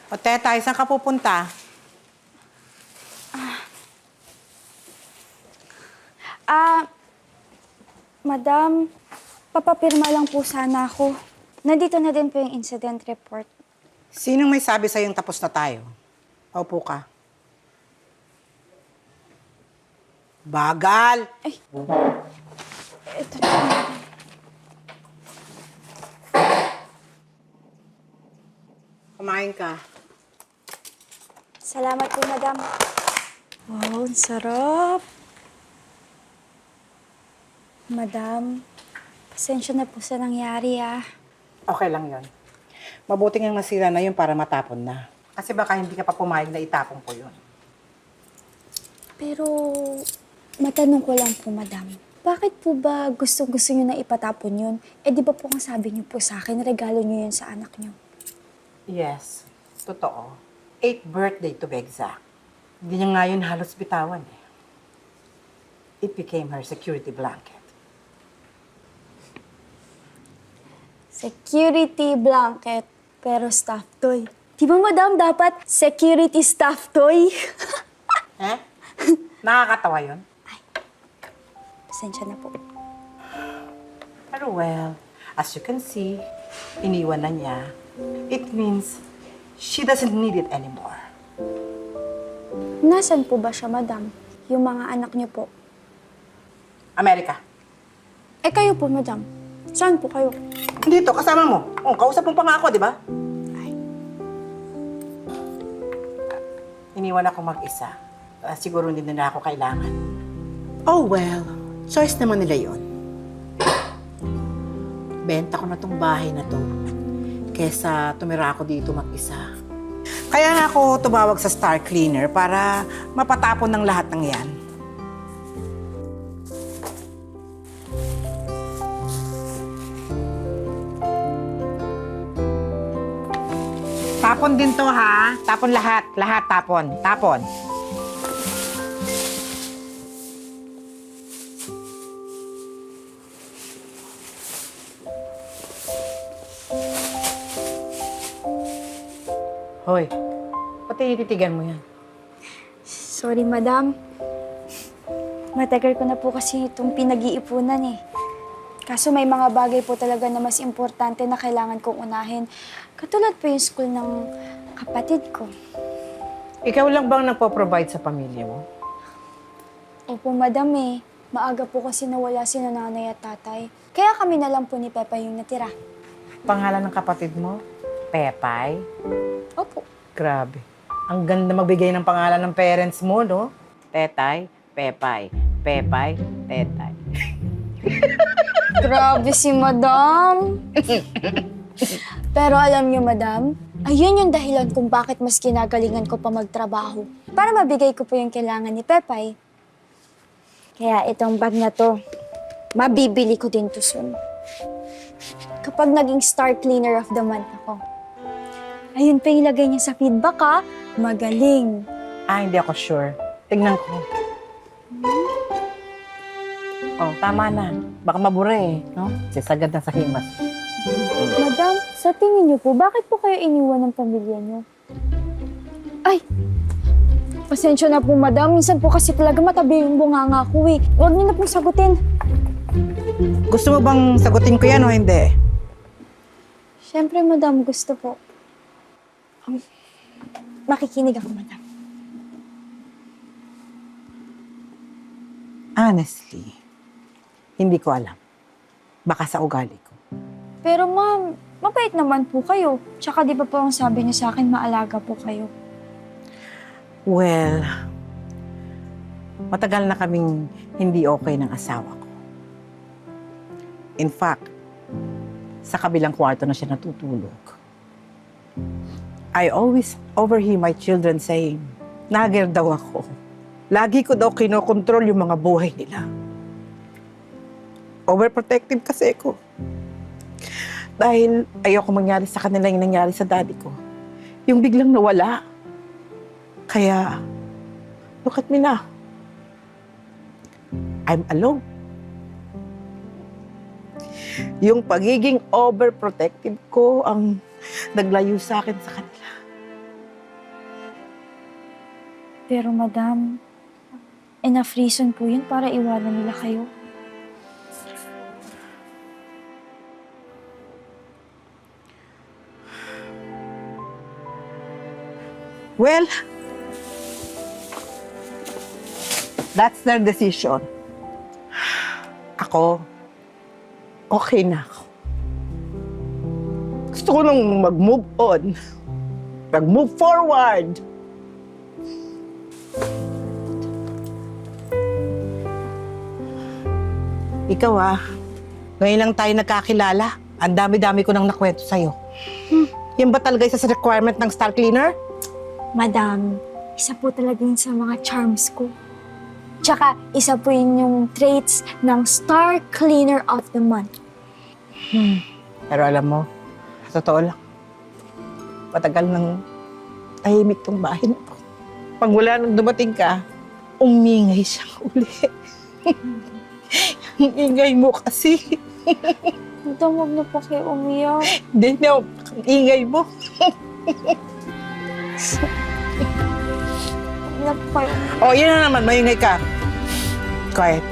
O Tetay, saan ka pupunta? Madam, papapirma lang po sana ako. Nandito na din po yung incident report. Sinong may sabi sa'yong tapos na tayo? Paupo ka. Bagal! Ito na po, madam. Kumain ka. Salamat po, madam. Wow, ang sarap. Madam, pasensya na po sa nangyari, Okay lang yon. Mabuti nga nasira na yun para matapon na. Kasi baka hindi ka pa pumayag na itapon ko yun. Pero, matanong ko lang po, madam. Bakit po ba gusto niyo na ipatapon yun? Eh, di ba po ang sabi niyo po sa akin, regalo niyo yun sa anak niyo? Yes, totoo. 8th birthday to be exact. Hindi niya nga yun halos bitawan eh. It became her security blanket. Security blanket, pero stuffed toy. Di ba, madam, dapat security stuffed toy? Eh? Nakakatawa yun? Pasensya na po. Pero well, as you can see, iniwan na niya. It means she doesn't need it anymore. Nasaan po ba siya, madam? Yung mga anak niyo po. America. Eh, kayo po, madam. Saan po kayo? Dito, kasama mo. Oh, kausap mo pa nga ako, di ba? Ay, Iniwan ako mag-isa. Siguro hindi na ako kailangan. Oh well, choice naman nila yon. Benta ko na tong bahay na to. Kesa tumira ako dito mag-isa. Kaya nga ako tumawag sa Star Cleaner para mapatapon ng lahat ng yan. Tapon din to ha. Tapon lahat. Lahat tapon. Tapon. Hoy, pati tititigan mo yan. sorry, madam. Matagal ko na po kasi itong pinag-iipunan eh. Kaso may mga bagay po talaga na mas importante na kailangan kong unahin. Katulad po yung school ng kapatid ko. Ikaw lang bang nagpo-provide sa pamilya mo? Opo, madam eh. Maaga po kasi nawala si nanay at tatay. Kaya kami na lang po ni Pepa yung natira. Pangalan ng kapatid mo? Pepay? Opo. Grabe. Ang ganda magbigay ng pangalan ng parents mo, no? Tetay, Pepay. Pepay, Tetay. Grabe si madam. Pero alam niyo, madam, ayun yung dahilan kung bakit mas kinagalingan ko pa magtrabaho. Para mabigay ko po yung kailangan ni Pepay. Kaya itong bag na to, mabibili ko din to soon. Kapag naging Star Cleaner of the Month ako. Ayun pa yung ilagay niya sa feedback, ha? Magaling. Hindi ako sure. Tignan ko. Oh, tama na. Baka mabura eh, no? Sisagad na sa himas. Madam, sa tingin niyo po, bakit po kayo iniwan ng pamilya niyo? Ay! Pasensya na po, madam. Minsan po kasi talaga matabi yung bunganga ko eh. Huwag niyo na pong sagutin. Gusto mo bang sagutin ko yan o hindi? Siyempre, madam, gusto po. Makikinig ako, madam. Honestly, hindi ko alam. Baka sa ugali ko. Pero ma'am, mabait naman po kayo. Tsaka di ba po ang sabi niyo sa akin, maalaga po kayo. Well, matagal na kaming hindi okay ng asawa ko. In fact, sa kabilang kwarto na siya natutulog. I always overhear my children saying, nagger daw ako. Lagi ko daw kinokontrol yung mga buhay nila. Overprotective kasi ako. Dahil ayoko mangyari sa kanila yung nangyari sa daddy ko. Yung biglang nawala. Kaya, look at me now. I'm alone. Yung pagiging overprotective ko ang naglayo sa akin sa kanila. Pero madam, enough reason po yun para iwanan nila kayo. Well, that's their decision. Ako, okay na ako. Gusto ko nang mag-move on. Mag-move forward. Ikaw ngayon lang tayo nagkakilala. Ang dami-dami ko nang nakwento sa'yo. Yan ba talaga isa sa requirement ng Star Cleaner? Madam, isa po talaga yun sa mga charms ko. Tsaka, isa po yun yung traits ng Star Cleaner of the Month. Pero alam mo, sa totoo lang, matagal nang tahimik tong bahay na to. Pag wala nang dumating ka, umingay siyang uli. Ang ingay mo kasi. Madam, huwag na po kayo umiyak. Hindi na, ang ingay mo. Huwag na po kayo umiyak. O, yun na naman, maingay ka. Quiet.